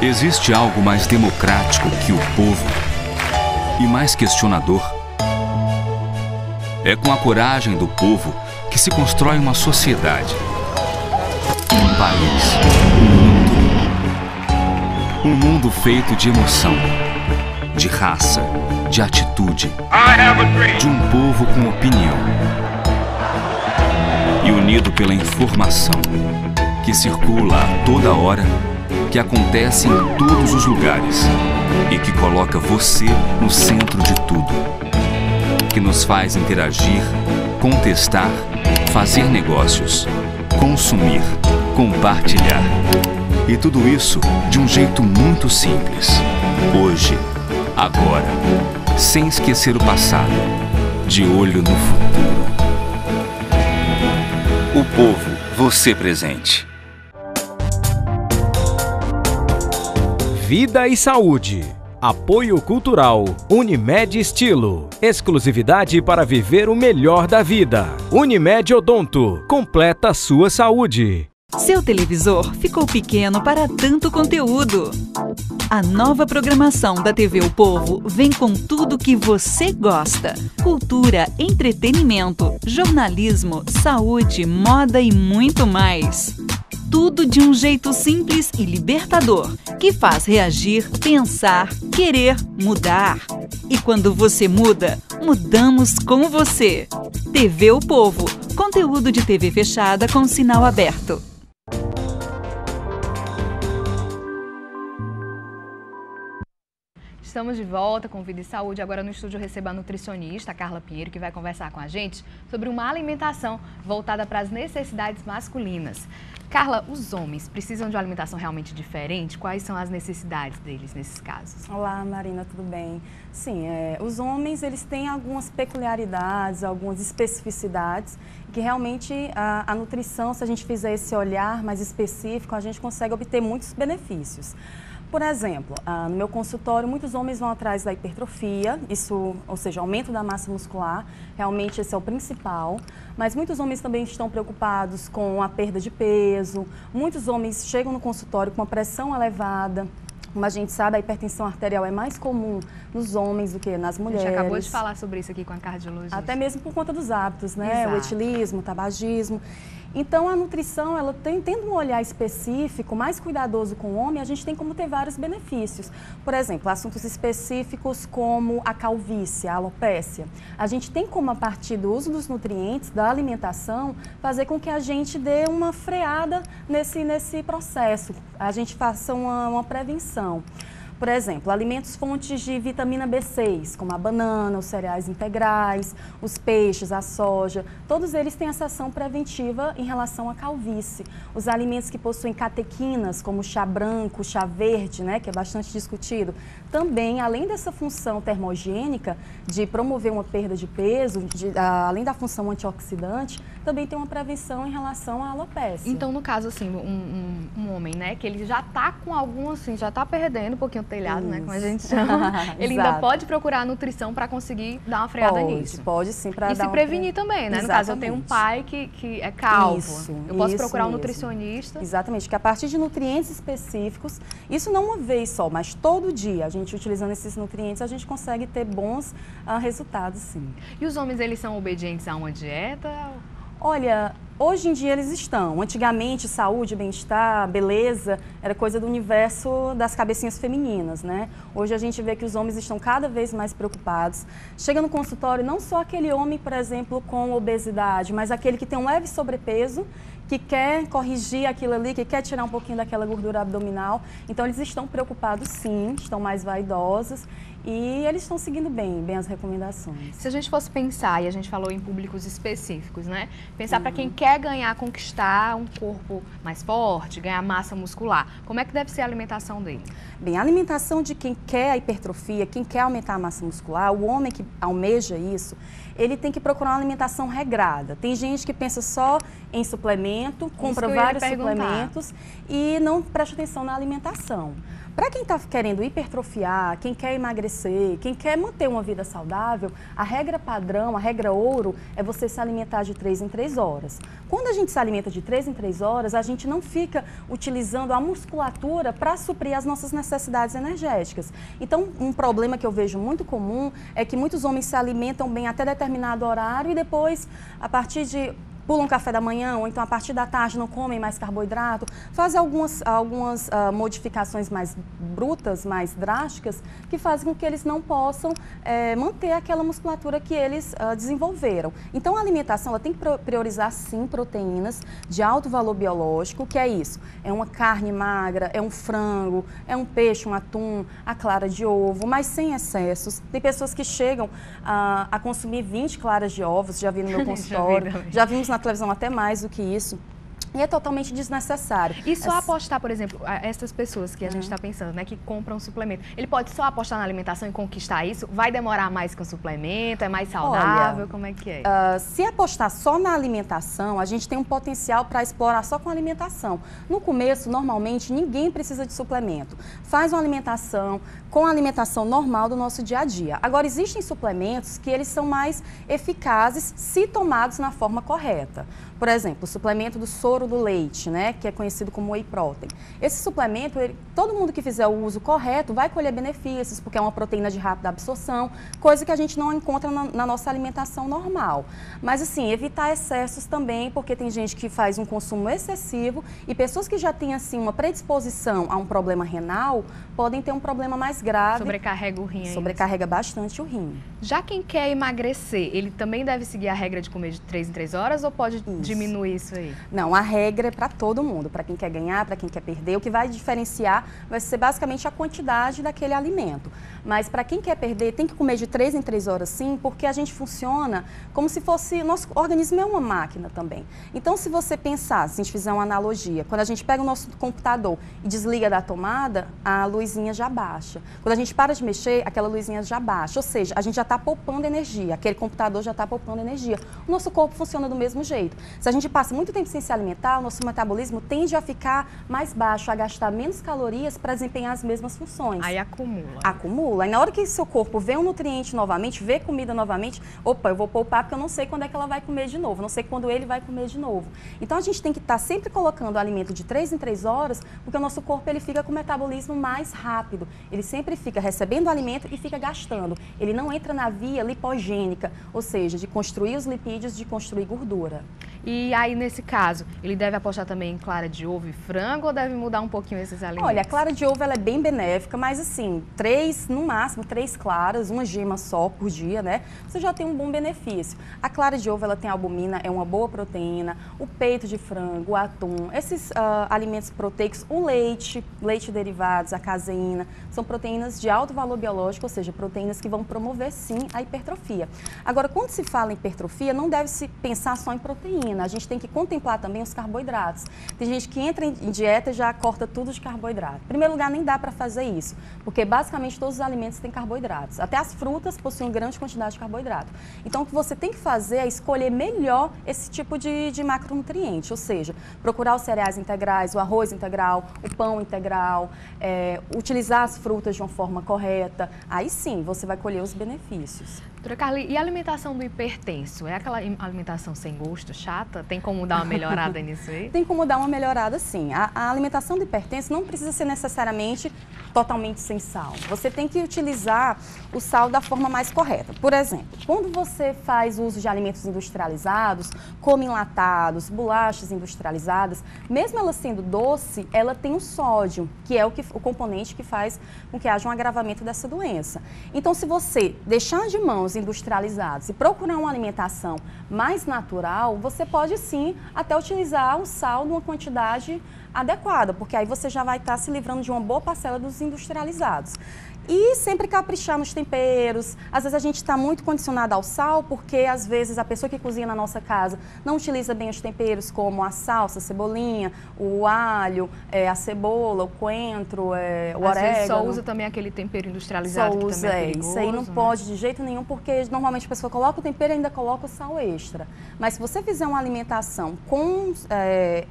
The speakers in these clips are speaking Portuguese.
Existe algo mais democrático que o povo e mais questionador? É com a coragem do povo que se constrói uma sociedade, um país, um mundo feito de emoção, de raça, de atitude, de um povo com opinião e unido pela informação que circula a toda hora, que acontece em todos os lugares e que coloca você no centro de tudo, que nos faz interagir, contestar, fazer negócios, consumir, compartilhar. E tudo isso de um jeito muito simples. Hoje, agora, sem esquecer o passado, de olho no futuro. O povo, você presente. Vida e saúde. Apoio cultural. Unimed Estilo. Exclusividade para viver o melhor da vida. Unimed Odonto. Completa a sua saúde. Seu televisor ficou pequeno para tanto conteúdo. A nova programação da TV O Povo vem com tudo que você gosta. Cultura, entretenimento, jornalismo, saúde, moda e muito mais. Tudo de um jeito simples e libertador, que faz reagir, pensar, querer, mudar. E quando você muda, mudamos com você. TV O Povo, conteúdo de TV fechada com sinal aberto. Estamos de volta com Vida e Saúde. Agora no estúdio eu recebo a nutricionista Carla Pinheiro, que vai conversar com a gente sobre uma alimentação voltada para as necessidades masculinas. Carla, os homens precisam de uma alimentação realmente diferente? Quais são as necessidades deles nesses casos? Olá, Marina, tudo bem? Sim, os homens eles têm algumas peculiaridades, algumas especificidades que realmente a nutrição, se a gente fizer esse olhar mais específico, a gente consegue obter muitos benefícios. Por exemplo, no meu consultório, muitos homens vão atrás da hipertrofia, isso, ou seja, aumento da massa muscular, realmente esse é o principal. Mas muitos homens também estão preocupados com a perda de peso, muitos homens chegam no consultório com uma pressão elevada. Como a gente sabe, a hipertensão arterial é mais comum nos homens do que nas mulheres. A gente acabou de falar sobre isso aqui com a cardiologista. Até mesmo por conta dos hábitos, né? Exato. O etilismo, o tabagismo. Então, a nutrição, ela tendo um olhar específico, mais cuidadoso com o homem, a gente tem como ter vários benefícios. Por exemplo, assuntos específicos como a calvície, a alopécia. A gente tem como, a partir do uso dos nutrientes, da alimentação, fazer com que a gente dê uma freada nesse processo. A gente faça uma prevenção. Por exemplo, alimentos fontes de vitamina B6, como a banana, os cereais integrais, os peixes, a soja, todos eles têm essa ação preventiva em relação à calvície. Os alimentos que possuem catequinas, como o chá branco, o chá verde, né, que é bastante discutido, também, além dessa função termogênica de promover uma perda de peso, além da função antioxidante, também tem uma prevenção em relação à alopécia. Então, no caso, assim, um homem, né, que ele já tá com algum, assim, já tá perdendo um pouquinho o telhado, né, como a gente chama, ele ainda pode procurar a nutrição para conseguir dar uma freada nisso. Pode sim, para dar e se prevenir também, né? Exatamente. No caso, eu tenho um pai que é calvo. Eu posso procurar um nutricionista. Exatamente, que a partir de nutrientes específicos, isso não uma vez só, mas todo dia, a gente utilizando esses nutrientes, a gente consegue ter bons resultados, sim. E os homens, eles são obedientes a uma dieta? Olha, hoje em dia eles estão. Antigamente, saúde, bem-estar, beleza, era coisa do universo das cabecinhas femininas, né? Hoje a gente vê que os homens estão cada vez mais preocupados. Chega no consultório, não só aquele homem, por exemplo, com obesidade, mas aquele que tem um leve sobrepeso, que quer corrigir aquilo ali, que quer tirar um pouquinho daquela gordura abdominal. Então, eles estão preocupados, sim, estão mais vaidosos e eles estão seguindo bem as recomendações. Se a gente fosse pensar, e a gente falou em públicos específicos, né? Pensar para quem quer ganhar, conquistar um corpo mais forte, ganhar massa muscular, como é que deve ser a alimentação dele? Bem, a alimentação de quem quer a hipertrofia, quem quer aumentar a massa muscular, o homem que almeja isso, ele tem que procurar uma alimentação regrada. Tem gente que pensa só em suplemento, compra vários suplementos e não presta atenção na alimentação. Para quem está querendo hipertrofiar, quem quer emagrecer, quem quer manter uma vida saudável, a regra padrão, a regra ouro, é você se alimentar de 3 em 3 horas. Quando a gente se alimenta de 3 em 3 horas, a gente não fica utilizando a musculatura para suprir as nossas necessidades energéticas. Então, um problema que eu vejo muito comum é que muitos homens se alimentam bem até determinado horário e depois, a partir de... pulam café da manhã, ou então a partir da tarde não comem mais carboidrato, fazem algumas modificações mais brutas, mais drásticas, que fazem com que eles não possam manter aquela musculatura que eles desenvolveram. Então a alimentação ela tem que priorizar sim proteínas de alto valor biológico, que é isso, é uma carne magra, é um frango, é um peixe, um atum, a clara de ovo, mas sem excessos. Tem pessoas que chegam a consumir 20 claras de ovos, já vi no meu consultório, já vimos na televisão até mais do que isso. E é totalmente desnecessário. E só apostar, por exemplo, essas pessoas que a gente está pensando, né, que compram suplemento, ele pode só apostar na alimentação e conquistar isso? Vai demorar mais que o suplemento? É mais saudável? Olha, como é que é? Se apostar só na alimentação, a gente tem um potencial para explorar só com a alimentação. No começo, normalmente, ninguém precisa de suplemento. Faz uma alimentação com a alimentação normal do nosso dia a dia. Agora, existem suplementos que eles são mais eficazes se tomados na forma correta. Por exemplo, o suplemento do soro do leite, né, que é conhecido como whey protein. Esse suplemento, todo mundo que fizer o uso correto vai colher benefícios, porque é uma proteína de rápida absorção, coisa que a gente não encontra na nossa alimentação normal. Mas assim, evitar excessos também, porque tem gente que faz um consumo excessivo e pessoas que já têm assim uma predisposição a um problema renal podem ter um problema mais grave. Sobrecarrega o rim. Sobrecarrega bastante o rim. Já quem quer emagrecer, ele também deve seguir a regra de comer de 3 em 3 horas ou pode diminuir isso aí? Não, a regra é para todo mundo, para quem quer ganhar, para quem quer perder. O que vai diferenciar vai ser basicamente a quantidade daquele alimento. Mas para quem quer perder, tem que comer de 3 em 3 horas sim, porque a gente funciona como se fosse... Nosso organismo é uma máquina também. Então, se você pensar, se a gente fizer uma analogia, quando a gente pega o nosso computador e desliga da tomada, a luzinha já baixa. Quando a gente para de mexer, aquela luzinha já baixa. Ou seja, a gente já está poupando energia, aquele computador já está poupando energia. O nosso corpo funciona do mesmo jeito. Se a gente passa muito tempo sem se alimentar, o nosso metabolismo tende a ficar mais baixo, a gastar menos calorias para desempenhar as mesmas funções. Aí acumula. Acumula. Aí na hora que seu corpo vê um nutriente novamente, vê comida novamente, opa, eu vou poupar porque eu não sei quando é que ela vai comer de novo, não sei quando ele vai comer de novo. Então a gente tem que estar sempre colocando o alimento de 3 em 3 horas, porque o nosso corpo ele fica com o metabolismo mais rápido. Ele sempre fica recebendo o alimento e fica gastando. Ele não entra na via lipogênica, ou seja, de construir os lipídios, de construir gordura. E aí, nesse caso, ele deve apostar também em clara de ovo e frango ou deve mudar um pouquinho esses alimentos? Olha, a clara de ovo ela é bem benéfica, mas assim, no máximo 3 claras, uma gema só por dia, né? Você já tem um bom benefício. A clara de ovo, ela tem albumina, é uma boa proteína, o peito de frango, o atum, esses alimentos proteicos, o leite derivados, a caseína, são proteínas de alto valor biológico, ou seja, proteínas que vão promover sim a hipertrofia. Agora, quando se fala em hipertrofia, não deve se pensar só em proteína. A gente tem que contemplar também os carboidratos. Tem gente que entra em dieta e já corta tudo de carboidrato. Em primeiro lugar, nem dá para fazer isso, porque basicamente todos os alimentos têm carboidratos. Até as frutas possuem grande quantidade de carboidrato. Então, o que você tem que fazer é escolher melhor esse tipo de macronutriente, ou seja, procurar os cereais integrais, o arroz integral, o pão integral, utilizar as frutas de uma forma correta. Aí sim, você vai colher os benefícios. Doutora Carly, e a alimentação do hipertenso? É aquela alimentação sem gosto, chata? Tem como dar uma melhorada nisso aí? Tem como dar uma melhorada, sim. A alimentação do hipertenso não precisa ser necessariamente totalmente sem sal. Você tem que utilizar o sal da forma mais correta. Por exemplo, quando você faz uso de alimentos industrializados, como enlatados, bolachas industrializadas, mesmo ela sendo doce, ela tem o sódio, que é o componente que faz com que haja um agravamento dessa doença. Então, se você deixar de mão os industrializados e procurar uma alimentação mais natural, você pode sim até utilizar o sal numa quantidade adequada, porque aí você já vai estar se livrando de uma boa parcela dos industrializados. E sempre caprichar nos temperos. Às vezes a gente está muito condicionado ao sal, porque às vezes a pessoa que cozinha na nossa casa não utiliza bem os temperos, como a salsa, a cebolinha, o alho, a cebola, o coentro, o orégano. Às vezes só usa também aquele tempero industrializado, só que usa, também é perigoso, isso aí não pode de jeito nenhum, porque normalmente a pessoa coloca o tempero e ainda coloca o sal extra. Mas se você fizer uma alimentação com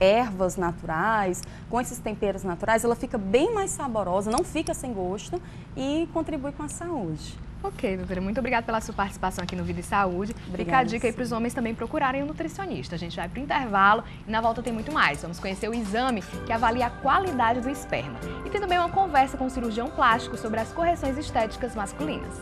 ervas naturais, naturais, com esses temperos naturais, ela fica bem mais saborosa, não fica sem gosto e contribui com a saúde. Ok, doutora, muito obrigada pela sua participação aqui no Vida e Saúde. Obrigada. Fica a dica aí para os homens também procurarem um nutricionista. A gente vai para o intervalo e na volta tem muito mais. Vamos conhecer o exame que avalia a qualidade do esperma. E tem também uma conversa com o cirurgião plástico sobre as correções estéticas masculinas.